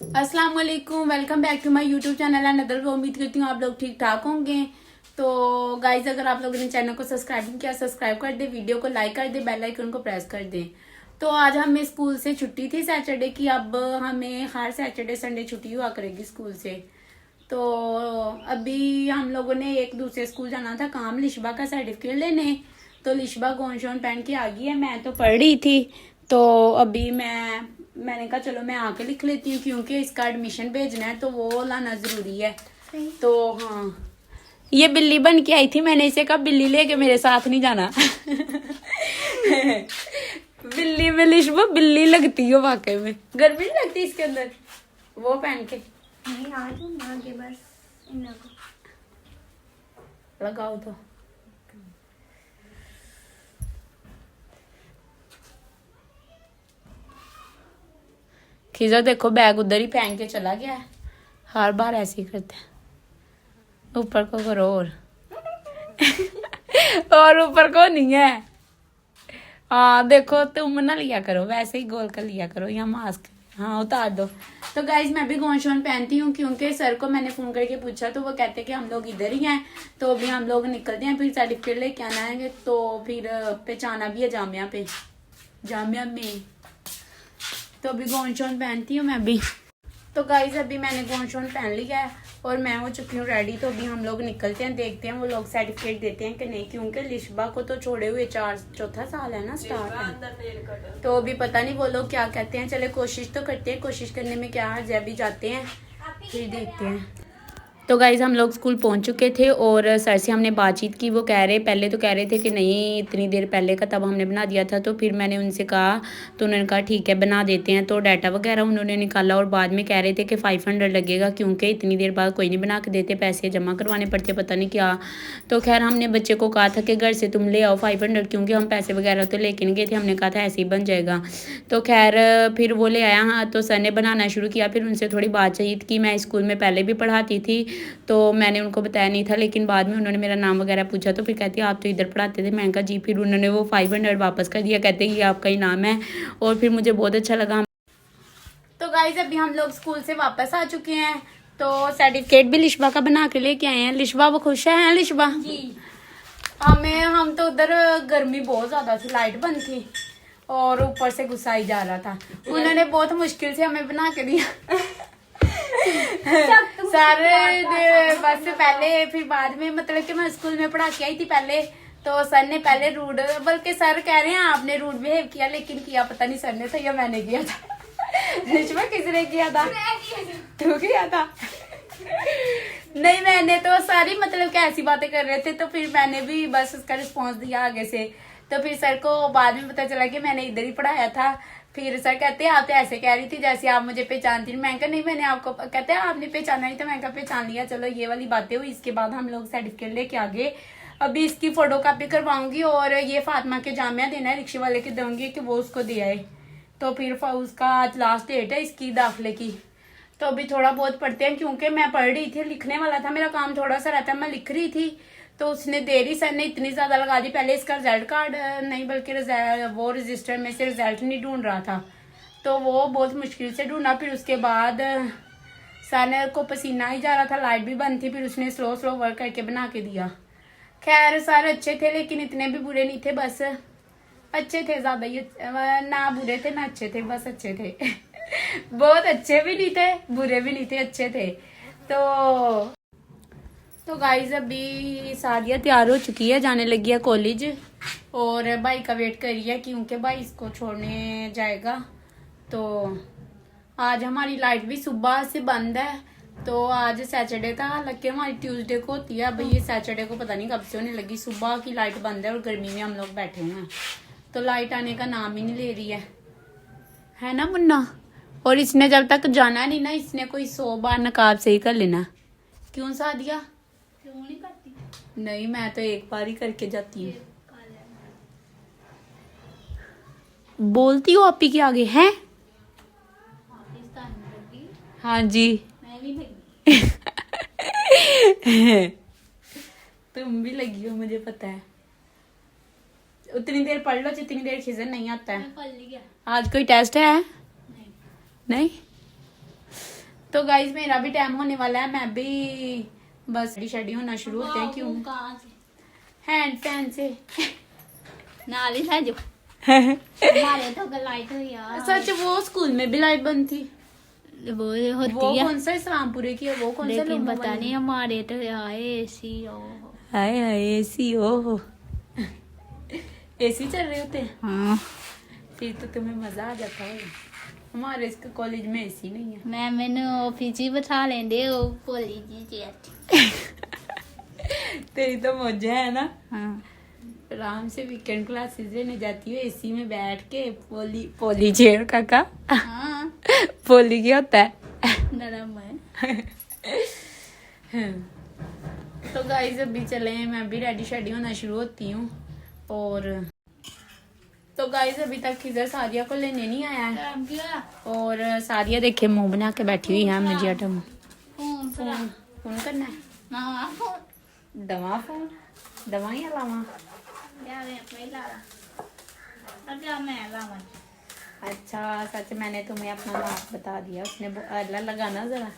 अस्सलाम वालेकुम, welcome back to my YouTube channel and other. उम्मीद करती हूँ आप लोग ठीक ठाक होंगे। तो गाइज, अगर आप लोगों ने चैनल को सब्सक्राइब नहीं किया, सब्सक्राइब कर दे, वीडियो को लाइक कर दे, बेल आइकन को प्रेस कर दे। तो आज हमें स्कूल से छुट्टी थी सैटरडे की। अब हमें हर सैटरडे संडे छुट्टी हुआ करेगी स्कूल से। तो अभी हम लोगों ने एक दूसरे स्कूल जाना था काम, लिशबा का सर्टिफिकेट लेने। तो लिशबा गोन शोन पहन के आ गई है, मैं तो पढ़ रही थी। तो अभी मैंने कहा चलो मैं आके लिख लेती हूँ, क्योंकि इसका एडमिशन भेजना है तो वो लाना जरूरी है। तो हाँ, ये बिल्ली बन के आई थी, मैंने इसे कहा बिल्ली लेके मेरे साथ नहीं जाना। बिल्ली में लिशबा बिल्ली लगती हो वाकई में। गर्मी नहीं लगती इसके अंदर वो पहन के? नहीं, आ जाओ ना आगे, बस इन्हें को लगाओ तो। खिजा देखो, बैग उधर ही फेंक के चला गया है। हर बार ऐसे ही करते हैं। ऊपर को करो और ऊपर को नहीं है। हाँ देखो, तुम ना लिया करो, वैसे ही गोल कर लिया करो। यहाँ मास्क हाँ उतार दो। तो गाइज, मैं भी गोन शोन पहनती हूँ, क्योंकि सर को मैंने फोन करके पूछा तो वो कहते कि हम लोग इधर ही हैं। तो अभी हम लोग निकलते हैं, फिर सर्टिफिकेट लेके आना है। तो फिर पहचाना भी है जामिया में। तो अभी गोन शोन पहनती हूँ मैं भी। तो गाइज, अभी मैंने गोन शोन पहन लिया है और मैं हो चुकी हूँ रेडी। तो अभी हम लोग निकलते हैं, देखते हैं वो लोग सर्टिफिकेट देते हैं कि नहीं, क्योंकि लिशबा को तो छोड़े हुए चौथा साल है ना, स्टार्ट है। तो अभी पता नहीं वो लोग क्या कहते हैं। चले कोशिश तो करते हैं, कोशिश करने में क्या हर्ज है। अभी जाते हैं फिर देखते हैं। तो गाइज, हम लोग स्कूल पहुंच चुके थे और सर से हमने बातचीत की। वो पहले तो कह रहे थे कि नहीं इतनी देर पहले का तब हमने बना दिया था। तो फिर मैंने उनसे कहा, तो उन्होंने कहा ठीक है बना देते हैं। तो डाटा वगैरह उन्होंने निकाला और बाद में कह रहे थे कि 500 लगेगा, क्योंकि इतनी देर बाद कोई नहीं बना के देते, पैसे जमा करवाने पड़ते, पता नहीं क्या। तो खैर हमने बच्चे को कहा था कि घर से तुम ले आओ 500, क्योंकि हम पैसे वगैरह तो लेके नहीं गए थे। हमने कहा था ऐसे ही बन जाएगा। तो खैर फिर वो ले आया। हाँ, तो सर ने बनाना शुरू किया। फिर उनसे थोड़ी बातचीत की। मैं स्कूल में पहले भी पढ़ाती थी, तो मैंने उनको बताया नहीं था, लेकिन बाद में उन्होंने मेरा नाम वगैरह पूछा। तो फिर कहती है आप तो इधर पढ़ाते थे। मैंने कहा जी। फिर उन्होंने वो 500 वापस कर दिया, कहते ये आपका ही नाम है। और फिर मुझे बहुत अच्छा लगा। तो गाइज, अभी हम लोग स्कूल से वापस आ चुके हैं। तो सर्टिफिकेट भी लिशबा का बना के लेके आए हैं। लिशबा वो खुश है लिशबा जी। हम तो उधर गर्मी बहुत ज्यादा थी, लाइट बंद थी और ऊपर से गुस्सा ही जा रहा था। उन्होंने बहुत मुश्किल से हमें बना के दिया। सर बस पहले, फिर बाद में, मतलब कि मैं स्कूल में पढ़ा के आई थी पहले। तो सर ने पहले रूड, बल्कि सर कह रहे हैं आपने रूड बिहेव किया, लेकिन किया पता नहीं सर ने था या मैंने किया था। रिश्वा किसने किया था? तू किया था? नहीं, मैंने तो सारी, मतलब कि ऐसी बातें कर रहे थे तो फिर मैंने भी बस उसका रिस्पॉन्स दिया आगे से। तो फिर सर को बाद में पता चला कि मैंने इधर ही पढ़ाया था। फिर सर कहते हैं आप तो ऐसे कह रही थी जैसे आप मुझे पहचानती नहीं। मैं कहा नहीं, मैंने आपको, कहते हैं आपने पहचाना नहीं, तो मैं कहा पहचान लिया। चलो ये वाली बातें हुई। इसके बाद हम लोग सर्टिफिकेट लेके आ गए। अभी इसकी फोटो कॉपी करवाऊंगी और ये फातिमा के जामिया देना है, रिक्शे वाले के दूंगी कि वो उसको दे आए। तो फिर उसका आज लास्ट डेट है इसकी दाखिले की। तो अभी थोड़ा बहुत पढ़ते हैं, क्योंकि मैं पढ़ रही थी, लिखने वाला था, मेरा काम थोड़ा सा रहता है, मैं लिख रही थी। तो उसने देरी, सर ने इतनी ज्यादा लगा दी। पहले इसका रिजल्ट कार्ड नहीं, बल्कि वो रजिस्टर में से रिजल्ट नहीं ढूंढ रहा था, तो वो बहुत मुश्किल से ढूंढा। फिर उसके बाद सर को पसीना ही जा रहा था, लाइट भी बंद थी, फिर उसने स्लो स्लो वर्क करके बना के दिया। खैर सर अच्छे थे, लेकिन इतने भी बुरे नहीं थे, बस अच्छे थे, ज्यादा ही ना बुरे थे ना अच्छे थे, बस अच्छे थे। बहुत अच्छे भी नहीं थे, बुरे भी नहीं थे, अच्छे थे। तो गाइज, अभी सादिया तैयार हो चुकी है, जाने लगी है कॉलेज और भाई का वेट कर रही है, क्योंकि भाई इसको छोड़ने जाएगा। तो आज हमारी लाइट भी सुबह से बंद है। तो आज सैटरडे था, हालांकि हमारी ट्यूसडे को होती है। अब ये सैटरडे को पता नहीं कब से होने लगी। सुबह की लाइट बंद है और गर्मी में हम लोग बैठे हुए हैं, तो लाइट आने का नाम ही नहीं ले रही है ना मुन्ना? और इसने जब तक जाना नहीं ना, इसने कोई 100 बार नकाब सही कर लेना। क्यों सादिया? क्यों नहीं करती? नहीं, मैं तो एक बार ही करके जाती हूँ। बोलती हो आपी के आगे हैं? पाकिस्तान में लगी, हाँ जी। मैं भी लगी। तुम भी लगी हो, मुझे पता है। उतनी देर पढ़ लो जितनी देर खिजन नहीं आता है। मैं पढ़ लिया। आज कोई टेस्ट है? नहीं। नहीं? तो गाइज मेरा भी टाइम होने वाला है, मैं भी बस रेडी होना शुरू होते हैं। क्यों? कहाँ से? हैंड फैन से। नाल ही ला जो हमारे तो लाइट हुई यार। सच वो स्कूल में भी लाइट बंद थी। वो वो होती है कौन सा इस्लामपुरे की है, वो कौन सा लेकिन लोगों पता वाली? नहीं हमारे तो आए एसी हाय हाय एसी हो एसी चल रहे होते हैं। हाँ फिर तो तुम्हें मजा आ जाता है। हमारे इसके कॉलेज में एसी नहीं है। मैंने ऑफिस ही बैठा लेंदे वो पोली जी तेरी तो मौजा है ना। हाँ आराम से वीकेंड क्लासेस लेने जाती हो एसी में बैठ के। पोली चेयर काका हाँ पोली क्या होता है? नरम है। तो गाइस अभी चले हैं, मैं भी रेडी शेडी होना शुरू होती हूँ। और तो गाइस अभी तक किधर सादिया को लेने नहीं आया है। और सादिया देखे मुंह बना के बैठी हुई है। मुझे अटम फोन करना है। दवा या लावा? अच्छा सच, मैंने तुम्हें अपना नाम बता दिया। उसने अल्लाह लगाना जरा,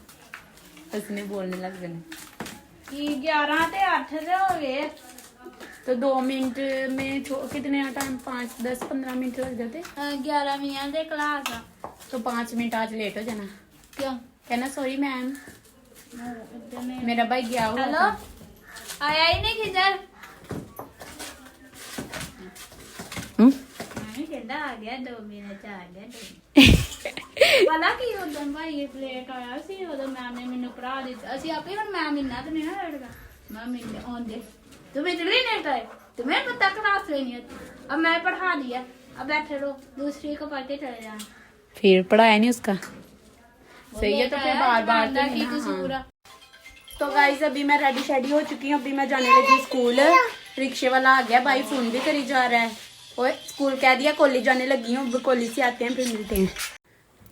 उसने बोलने लग जाना 11 से 8 हो गए तो 2 मिनट में कितने टाइम? 5, 10, 15 मिनट लग जाते। 11 मिनट से क्लास तो 5 मिनट आज लेट हो जाना। क्यों? कहना सॉरी मैम, मेरा भाई गया हुआ हेलो था। आया ही नहीं किधर? कहता आ गया 2 मिनट आ गया पता की उਦੋਂ ਭਾਈ ਪਲੇਟ ਆਇਆ ਸੀ ਉਦੋਂ ਮੈਮ ਨੇ ਮੈਨੂੰ ਪੜਾ ਦਿੱਤਾ ਅਸੀਂ ਆਪੇ ਹੁਣ ਮੈਮ ਇੰਨਾ ਤੇ ਨਹੀਂ ਨਾ ਲੜਦਾ मैम इन्ने आंदे तुम्हें इतनी लेट आए तुम्हें पता क्लास लेनी होती अब मैं पढ़ा दिया अब बैठे रहो दूसरी को पढ़ते चले जाना फिर पढ़ाया नहीं उसका। सही है, तो फिर बार बार तो की नहीं ना। कसूर हाँ। तो गाइस अभी मैं रेडी शेडी हो चुकी हूँ। अभी मैं जाने लगी स्कूल। रिक्शे वाला आ गया, भाई फोन भी करी जा रहा है। और स्कूल कह दिया, कॉलेज जाने लगी हूँ। कॉलेज से आते हैं फिर मिलते हैं।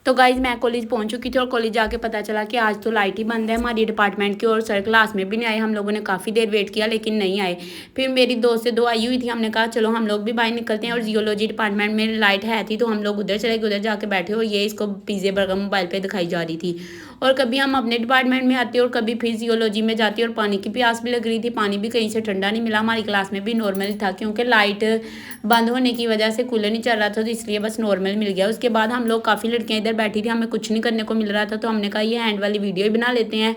तो गाइज मैं कॉलेज पहुंच चुकी थी और कॉलेज जाके पता चला कि आज तो लाइट ही बंद है हमारी डिपार्टमेंट की। और सर क्लास में भी नहीं आए। हम लोगों ने काफ़ी देर वेट किया लेकिन नहीं आए। फिर मेरी दोस्त से 2 आई हुई थी, हमने कहा चलो हम लोग भी बाहर निकलते हैं। और जियोलॉजी डिपार्टमेंट में लाइट है थी तो हम लोग उधर चले गए। उधर जाके बैठे और ये इसको पिज़्ज़ा बर्गर मोबाइल पे दिखाई जा रही थी। और कभी हम अपने डिपार्टमेंट में आते और कभी फिर जियोलॉजी में जाती। और पानी की प्यास भी लग रही थी, पानी भी कहीं से ठंडा नहीं मिला। हमारी क्लास में भी नॉर्मल था क्योंकि लाइट बंद होने की वजह से कूलर नहीं चल रहा था तो इसलिए बस नॉर्मल मिल गया। उसके बाद हम लोग काफ़ी लड़कियाँ इधर बैठी थी, हमें कुछ नहीं करने को मिल रहा था तो हमने कहा ये हैंड वाली वीडियो ही बना लेते हैं।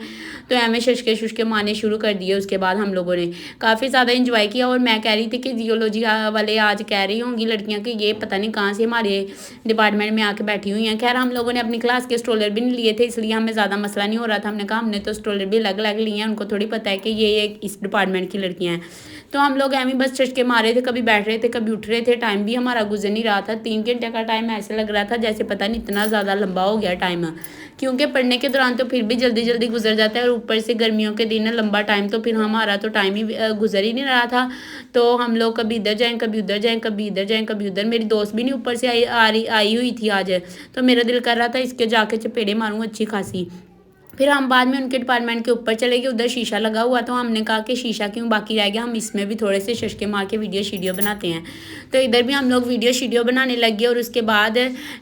तो हमें शुष्के मारने शुरू कर दिए। उसके बाद हम लोगों ने काफ़ी ज़्यादा इंजॉय किया। और मैं कह रही थी कि जियोलॉजी वाले आज कह रही होंगी लड़कियाँ कि ये पता नहीं कहाँ से हमारे डिपार्टमेंट में आके बैठी हुई हैं। खैर हम लोगों ने अपनी क्लास के स्ट्रोलर भी नहीं लिए थे इसलिए हमें ज़्यादा मसला नहीं हो रहा था। हमने कहा हमने तो स्ट्रोलर भी अलग अलग लिए हैं, उनको थोड़ी पता है कि ये इस डिपार्टमेंट की लड़कियाँ हैं। तो हम लोग एम ही बस चटके मारे थे, कभी बैठ रहे थे कभी उठ रहे थे। टाइम भी हमारा गुजर नहीं रहा था। 3 घंटे का टाइम ऐसे लग रहा था जैसे पता नहीं इतना ज़्यादा लंबा हो गया टाइम। क्योंकि पढ़ने के दौरान तो फिर भी जल्दी जल्दी गुजर जाता है और ऊपर से गर्मियों के दिन लंबा टाइम तो फिर हमारा तो टाइम ही गुजर ही नहीं रहा था। तो हम लोग कभी इधर जाएँ कभी उधर जाएँ, कभी इधर जाएँ कभी उधर। मेरी दोस्त भी नहीं ऊपर से आई हुई थी आज। तो मेरा दिल कर रहा था इसके जाके चपेड़े मारूँ अच्छी खासी। फिर हम बाद में उनके डिपार्टमेंट के ऊपर चले गए, उधर शीशा लगा हुआ तो हमने कहा कि शीशा क्यों बाकी रह गया, हम इसमें भी थोड़े से शशके मार के वीडियो शीडियो बनाते हैं। तो इधर भी हम लोग वीडियो शीडियो बनाने लग गए। और उसके बाद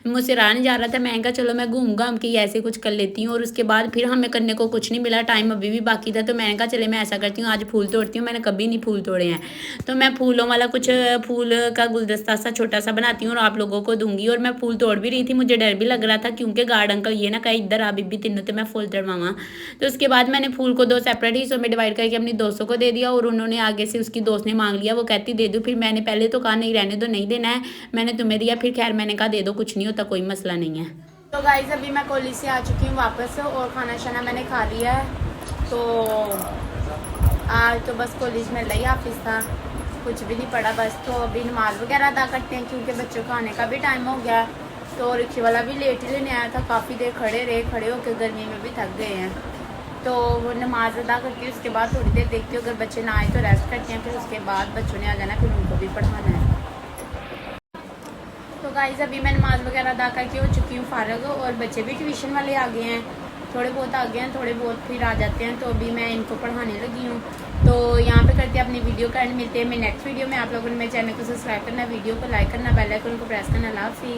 मुझसे रहा नहीं जा रहा था, मैं कहा चलो मैं घूम घाम के ऐसे कुछ कर लेती हूँ। और उसके बाद फिर हमें करने को कुछ नहीं मिला, टाइम अभी भी बाकी था। तो मैंने कहा चले मैं ऐसा करती हूँ आज फूल तोड़ती हूँ, मैंने कभी नहीं फूल तोड़े हैं। तो मैं फूलों वाला कुछ फूल का गुलदस्ता सा छोटा सा बनाती हूँ और आप लोगों को दूंगी। और मैं फूल तोड़ भी रही थी, मुझे डर भी लग रहा था क्योंकि गार्ड अंकल ये ना कहे इधर आ बीबी तीनों तो मैं फूल तोड़वावा। तो उसके बाद मैंने फूल को 2 सेपरेट हिस्सों में डिवाइड करके अपनी दोस्तों को दे दिया। और उन्होंने आगे से उसकी दोस्त ने मांग लिया, वो कहती दे दो। फिर मैंने पहले तो कहा नहीं रहने दो, नहीं देना है, मैंने तुम्हें दिया। फिर खैर मैंने कहा दे दो, कुछ नहीं होता, कोई मसला नहीं है। तो गाइज अभी मैं कॉलेज से आ चुकी हूँ वापस और खाना शाना मैंने खा लिया है। तो आज तो बस कॉलेज में लई ऑफिस था, कुछ भी नहीं पड़ा बस। तो अभी नमाज वगैरह अदा करते हैं क्योंकि बच्चों को आने का भी टाइम हो गया। तो रिक्शे वाला भी लेट ही लेने आया था, काफ़ी देर खड़े रहे, खड़े होकर गर्मी में भी थक गए हैं। तो वो नमाज अदा करके उसके बाद थोड़ी देर देखती हूँ, अगर बच्चे ना आए तो रेस्ट करते हैं। फिर उसके बाद बच्चों ने आ जाना, फिर उनको भी पढ़ाना है। तो गाइस अभी मैं नमाज वगैरह अदा करके हो चुकी हूँ फारग। और बच्चे भी ट्यूशन वाले आ गए हैं, थोड़े बहुत आ गए हैं, थोड़े बहुत फिर आ जाते हैं। तो अभी मैं इनको पढ़ाने लगी हूँ। तो यहाँ पे करते हैं अपनी वीडियो का एंड। मिलते हैं मैं नेक्स्ट वीडियो में। आप लोगों ने मेरे चैनल को सब्सक्राइब करना, वीडियो को लाइक करना, बेल आइकन को प्रेस करना। अल्लाह हाफिज़।